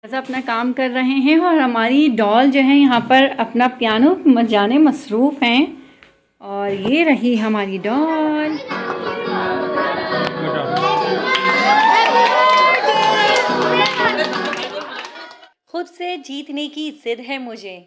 अपना काम कर रहे हैं और हमारी डॉल जो है यहाँ पर अपना पियानो बजाने मसरूफ़ हैं। और ये रही हमारी डॉल। खुद से जीतने की जिद है मुझे,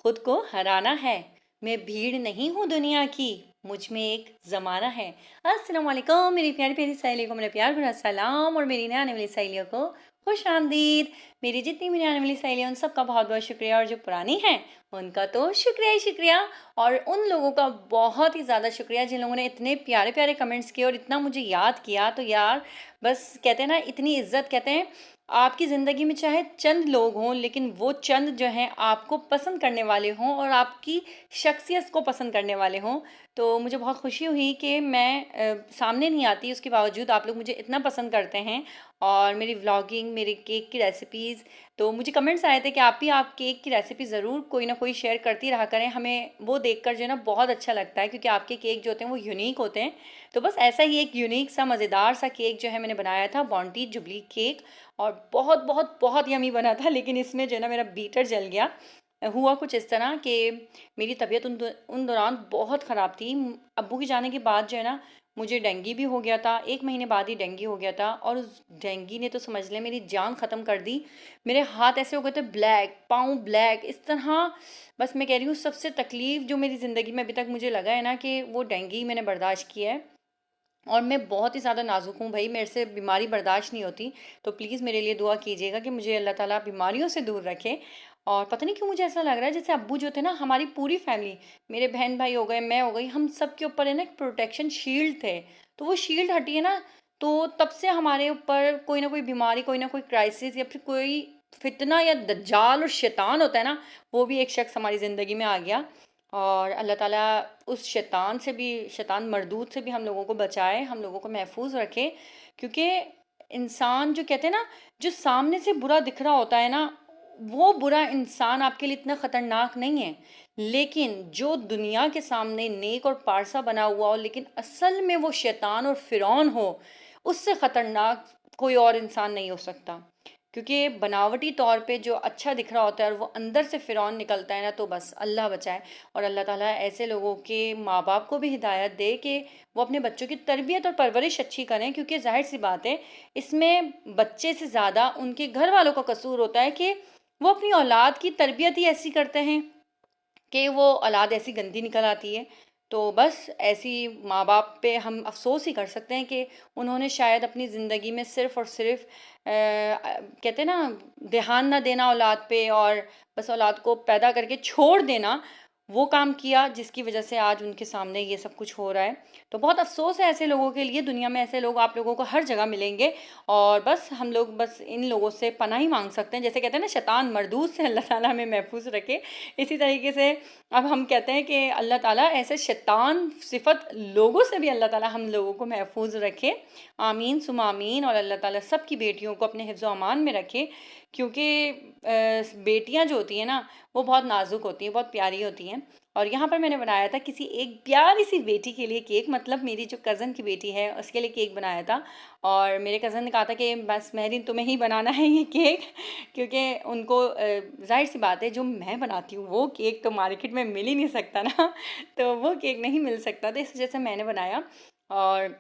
खुद को हराना है। मैं भीड़ नहीं हूँ दुनिया की, मुझ में एक ज़माना है। अस्सलाम वालेकुम मेरी प्यारी प्यारी सहेलियों को मेरा प्यार भरा सलाम, और मेरी नए आने वाली सहेलियों को खुश आमदीद। मेरी जितनी भी आने वाली सहेलियाँ उन सबका बहुत बहुत शुक्रिया, और जो पुरानी हैं उनका तो शुक्रिया ही शुक्रिया। और उन लोगों का बहुत ही ज़्यादा शुक्रिया जिन लोगों ने इतने प्यारे प्यारे कमेंट्स किए और इतना मुझे याद किया। तो यार बस कहते हैं ना, इतनी इज्जत, कहते हैं आपकी ज़िंदगी में चाहे चंद लोग हों, लेकिन वो चंद जो हैं आपको पसंद करने वाले हों और आपकी शख्सियत को पसंद करने वाले हों। तो मुझे बहुत खुशी हुई कि मैं सामने नहीं आती, उसके बावजूद आप लोग मुझे इतना पसंद करते हैं। और मेरी व्लॉगिंग, मेरे केक की रेसिपीज़, तो मुझे कमेंट्स आए थे कि आप केक की रेसिपी ज़रूर कोई ना कोई शेयर करती रहा करें। हमें वो देखकर जो है ना बहुत अच्छा लगता है, क्योंकि आपके केक जो होते हैं वो यूनिक होते हैं। तो बस ऐसा ही एक यूनिक सा मज़ेदार सा केक जो है मैंने बनाया था, बॉन्टी जुबली केक। और बहुत बहुत बहुत यमी बना था, लेकिन इसमें जो है ना मेरा बीटर जल गया। हुआ कुछ इस तरह कि मेरी तबीयत उन दौरान बहुत ख़राब थी। अब्बू के जाने के बाद जो है ना मुझे डेंगू भी हो गया था, 1 महीने बाद ही डेंगू हो गया था। और उस डेंगू ने तो समझ लें मेरी जान ख़त्म कर दी। मेरे हाथ ऐसे हो गए थे ब्लैक, पाँव ब्लैक, इस तरह। बस मैं कह रही हूँ सबसे तकलीफ़ जो मेरी ज़िंदगी में अभी तक मुझे लगा है ना, कि वो डेंगू मैंने बर्दाश्त किया है। और मैं बहुत ही ज़्यादा नाजुक हूँ भाई, मेरे से बीमारी बर्दाश्त नहीं होती। तो प्लीज़ मेरे लिए दुआ कीजिएगा कि मुझे अल्लाह ताला बीमारियों से दूर रखे। और पता नहीं क्यों मुझे ऐसा लग रहा है जैसे अब्बू जो थे ना, हमारी पूरी फैमिली, मेरे बहन भाई हो गए, मैं हो गई, हम सब के ऊपर है ना एक प्रोटेक्शन शील्ड थे। तो वो शील्ड हटी है ना, तो तब से हमारे ऊपर कोई ना कोई बीमारी, कोई ना कोई क्राइसिस, या फिर कोई फितना या दज्जाल और शैतान होता है ना, वो भी एक शख्स हमारी ज़िंदगी में आ गया। और अल्लाह ताला उस शैतान से भी, शैतान मरदूद से भी हम लोगों को बचाए, हम लोगों को महफूज रखे। क्योंकि इंसान जो कहते हैं ना, जो सामने से बुरा दिख रहा होता है ना, वो बुरा इंसान आपके लिए इतना ख़तरनाक नहीं है। लेकिन जो दुनिया के सामने नेक और पारसा बना हुआ हो, लेकिन असल में वो शैतान और फ़िरौन हो, उससे ख़तरनाक कोई और इंसान नहीं हो सकता। क्योंकि बनावटी तौर पे जो अच्छा दिख रहा होता है और वो अंदर से फ़िरौन निकलता है ना, तो बस अल्लाह बचाए। और अल्लाह ताला ऐसे लोगों के माँ बाप को भी हिदायत दे कि वो अपने बच्चों की तरबियत और परवरिश अच्छी करें। क्योंकि ज़ाहिर सी बात है, इसमें बच्चे से ज़्यादा उनके घर वालों का कसूर होता है कि वो अपनी औलाद की तरबियत ही ऐसी करते हैं कि वो औलाद ऐसी गंदी निकल आती है। तो बस ऐसी माँ बाप पे हम अफ़सोस ही कर सकते हैं कि उन्होंने शायद अपनी ज़िंदगी में सिर्फ़ और सिर्फ़ कहते हैं ना, ध्यान ना देना औलाद पे, और बस औलाद को पैदा करके छोड़ देना, वो काम किया जिसकी वजह से आज उनके सामने ये सब कुछ हो रहा है। तो बहुत अफ़सोस है ऐसे लोगों के लिए। दुनिया में ऐसे लोग आप लोगों को हर जगह मिलेंगे। और बस हम लोग बस इन लोगों से पनाह ही मांग सकते हैं। जैसे कहते हैं ना, शैतान मरदूद से अल्लाह ताला हमें महफूज रखे। इसी तरीके से अब हम कहते हैं कि अल्लाह ताला ऐसे शैतान सिफत लोगों से भी अल्लाह ताला हम लोगों को महफूज रखे। आमीन सुम आमीन। और अल्लाह ताला सब की बेटियों को अपने हिफ्ज़ अमान में रखे। क्योंकि बेटियां जो होती हैं ना, वो बहुत नाजुक होती हैं, बहुत प्यारी होती हैं। और यहाँ पर मैंने बनाया था किसी एक प्यारी सी बेटी के लिए केक, मतलब मेरी जो कज़न की बेटी है उसके लिए केक बनाया था। और मेरे कज़न ने कहा था कि बस महरीन तुम्हें ही बनाना है ये केक, क्योंकि उनको ज़ाहिर सी बात है, जो मैं बनाती हूँ वो केक तो मार्केट में मिल ही नहीं सकता ना तो वो केक नहीं मिल सकता, तो इस वजह से मैंने बनाया। और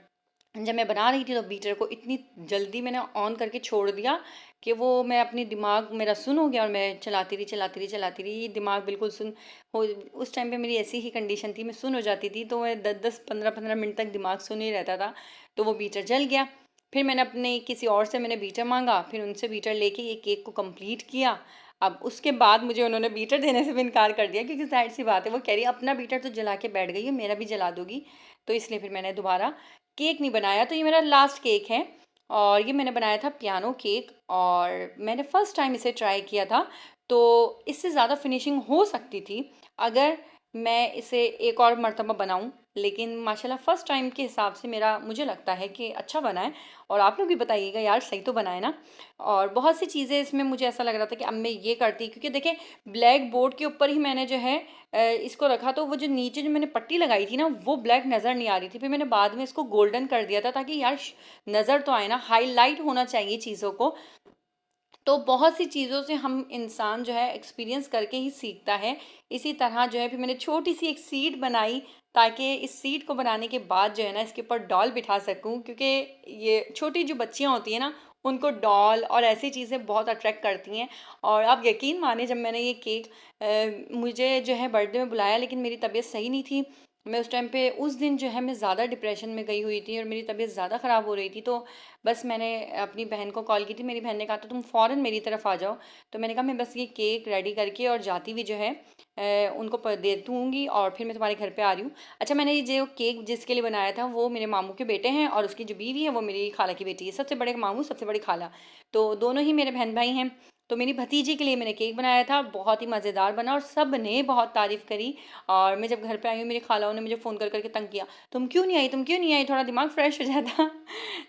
जब मैं बना रही थी तो बीटर को इतनी जल्दी मैंने ऑन करके छोड़ दिया कि वो, मैं अपनी दिमाग मेरा सुन हो गया, और मैं चलाती रही, दिमाग बिल्कुल सुन हो। उस टाइम पे मेरी ऐसी ही कंडीशन थी, मैं सुन हो जाती थी, तो मैं 10-10 15-15 मिनट तक दिमाग सुन ही रहता था। तो वो बीटर जल गया। फिर मैंने अपने किसी और से मैंने बीटर मांगा, फिर उनसे बीटर लेके ये केक को कंप्लीट किया। अब उसके बाद मुझे उन्होंने बीटर देने से भी इनकार कर दिया, क्योंकि जाहिर सी बात है, वो कह रही अपना बीटर तो जला के बैठ गई है, मेरा भी जला दोगी। तो इसलिए फिर मैंने दोबारा केक नहीं बनाया। तो ये मेरा लास्ट केक है। और ये मैंने बनाया था पियानो केक, और मैंने फ़र्स्ट टाइम इसे ट्राई किया था। तो इससे ज़्यादा फिनिशिंग हो सकती थी अगर मैं इसे एक और मर्तबा बनाऊं, लेकिन माशाल्लाह फ़र्स्ट टाइम के हिसाब से मेरा, मुझे लगता है कि अच्छा बना है। और आप लोग भी बताइएगा यार, सही तो बना है ना। और बहुत सी चीज़ें इसमें मुझे ऐसा लग रहा था कि अब मैं ये करती, क्योंकि देखिए ब्लैक बोर्ड के ऊपर ही मैंने जो है इसको रखा, तो वो जो नीचे जो मैंने पट्टी लगाई थी ना, वो ब्लैक नज़र नहीं आ रही थी। फिर मैंने बाद में इसको गोल्डन कर दिया था, ताकि यार नज़र तो आए ना, हाईलाइट होना चाहिए चीज़ों को। तो बहुत सी चीज़ों से हम इंसान जो है एक्सपीरियंस करके ही सीखता है। इसी तरह जो है फिर मैंने छोटी-सी एक सीट बनाई, ताकि इस सीट को बनाने के बाद जो है ना इसके ऊपर डॉल बिठा सकूँ, क्योंकि ये छोटी जो बच्चियाँ होती हैं ना, उनको डॉल और ऐसी चीज़ें बहुत अट्रैक्ट करती हैं। और आप यकीन मानें, जब मैंने ये केक मुझे जो है बर्थडे में बुलाया, लेकिन मेरी तबीयत सही नहीं थी। मैं उस टाइम पे उस दिन जो है मैं ज़्यादा डिप्रेशन में गई हुई थी और मेरी तबीयत ज़्यादा ख़राब हो रही थी। तो बस मैंने अपनी बहन को कॉल की थी, मेरी बहन ने कहा था तुम फ़ौरन मेरी तरफ आ जाओ। तो मैंने कहा मैं बस ये केक रेडी करके और जाती हुई जो है उनको दे दूँगी और फिर मैं तुम्हारे घर पे आ रही हूँ। अच्छा, मैंने ये जो केक जिसके लिए बनाया था वो मेरे मामू के बेटे हैं, और उसकी जो बीवी है वो मेरी खाला की बेटी है। सबसे बड़े मामू, सबसे बड़ी खाला, तो दोनों ही मेरे बहन भाई हैं। तो मेरी भतीजी के लिए मैंने केक बनाया था, बहुत ही मज़ेदार बना और सब ने बहुत तारीफ़ करी। और मैं जब घर पे आई हूँ, मेरी खालाओं ने मुझे फ़ोन कर के तंग किया, तुम क्यों नहीं आई, तुम क्यों नहीं आई, थोड़ा दिमाग फ्रेश हो जाता।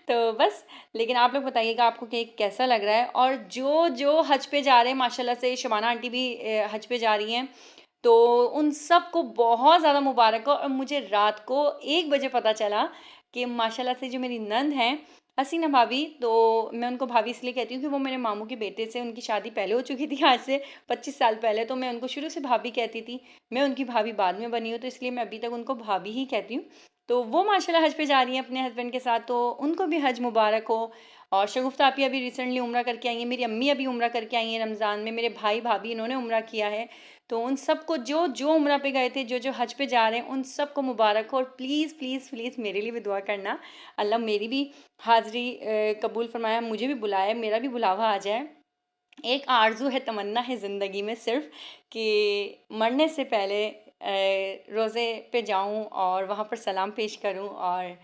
तो बस, लेकिन आप लोग बताइएगा आपको केक कैसा लग रहा है। और जो जो हज पे जा रहे हैं, माशाल्लाह से शबाना आंटी भी हज पे जा रही हैं, तो उन सब को बहुत ज़्यादा मुबारक हो। और मुझे रात को 1 बजे पता चला कि माशाल्लाह से जो मेरी नंद हैं, हसीना भाभी, तो मैं उनको भाभी इसलिए कहती हूँ कि वो मेरे मामू के बेटे से, उनकी शादी पहले हो चुकी थी, आज से 25 साल पहले, तो मैं उनको शुरू से भाभी कहती थी। मैं उनकी भाभी बाद में बनी हूँ, तो इसलिए मैं अभी तक उनको भाभी ही कहती हूँ। तो वो माशाल्लाह हज पे जा रही हैं अपने हस्बैंड के साथ, तो उनको भी हज मुबारक हो। और शगुफ्ता आपी अभी रिसेंटली उम्रा करके आई हैं, मेरी अम्मी अभी उम्रा करके आई हैं रमज़ान में, मेरे भाई भाभी इन्होंने उम्रा किया है। तो उन सबको जो जो उम्रा पे गए थे, जो जो हज पे जा रहे हैं, उन सबको मुबारक हो। और प्लीज़ प्लीज़ प्लीज़ मेरे लिए भी दुआ करना, अल्लाह मेरी भी हाज़िरी कबूल फरमाया, मुझे भी बुलाए, मेरा भी बुलावा आ जाए। एक आरज़ू है, तमन्ना है ज़िंदगी में सिर्फ़, कि मरने से पहले रोज़े पे जाऊँ और वहाँ पर सलाम पेश करूँ और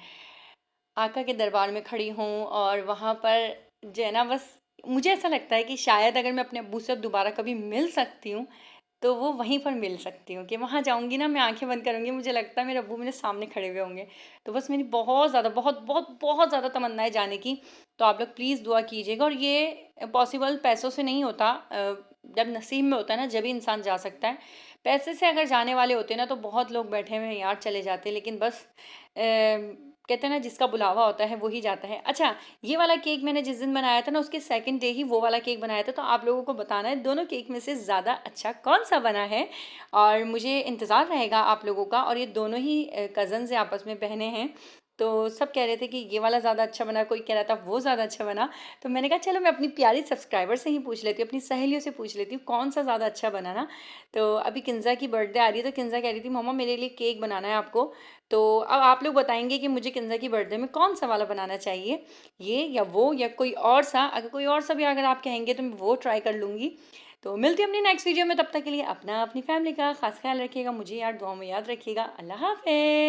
आका के दरबार में खड़ी हूँ। और वहाँ पर जो है ना, बस मुझे ऐसा लगता है कि शायद अगर मैं अपने अब्बू से अब दोबारा कभी मिल सकती हूँ, तो वो वहीं पर मिल सकती हूँ, कि वहाँ जाऊँगी ना, मैं आँखें बंद करूँगी, मुझे लगता है मेरे अब्बू मेरे सामने खड़े हुए होंगे। तो बस मेरी बहुत ज़्यादा, बहुत बहुत बहुत ज़्यादा तमन्ना है जाने की। तो आप लोग प्लीज़ दुआ कीजिएगा। और ये पॉसिबल पैसों से नहीं होता, जब नसीब में होता है ना, जब ही इंसान जा सकता है। पैसे से अगर जाने वाले होते ना, तो बहुत लोग बैठे हुए हैं यार, चले जाते, लेकिन बस कहते हैं ना, जिसका बुलावा होता है वो ही जाता है। अच्छा, ये वाला केक मैंने जिस दिन बनाया था ना, उसके सेकंड डे ही वो वाला केक बनाया था। तो आप लोगों को बताना है दोनों केक में से ज़्यादा अच्छा कौन-सा बना है, और मुझे इंतज़ार रहेगा आप लोगों का। और ये दोनों ही कज़न्स हैं, आपस में बहनें हैं। तो सब कह रहे थे कि ये वाला ज़्यादा अच्छा बना, कोई कह रहा था वो ज़्यादा अच्छा बना। तो मैंने कहा चलो मैं अपनी प्यारी सब्सक्राइबर से ही पूछ लेती हूँ, अपनी सहेलियों से पूछ लेती हूँ कौन-सा ज़्यादा अच्छा बना ना। तो अभी किंज़ा की बर्थडे आ रही है, तो किंज़ा कह रही थी मम्मा मेरे लिए केक बनाना है आपको। तो अब आप लोग बताएँगे कि मुझे किंज़ा की बर्थडे में कौन-सा वाला बनाना चाहिए, ये या वो या कोई और सा? अगर कोई और सा भी अगर आप कहेंगे तो मैं वो ट्राई कर लूँगी। तो मिलती हूँ अपनी नेक्स्ट वीडियो में, तब तक के लिए अपना, अपनी फैमिली का ख़ास ख़्याल रखिएगा। मुझे यार दुआओं में याद रखिएगा। अल्लाह हाफ़िज़।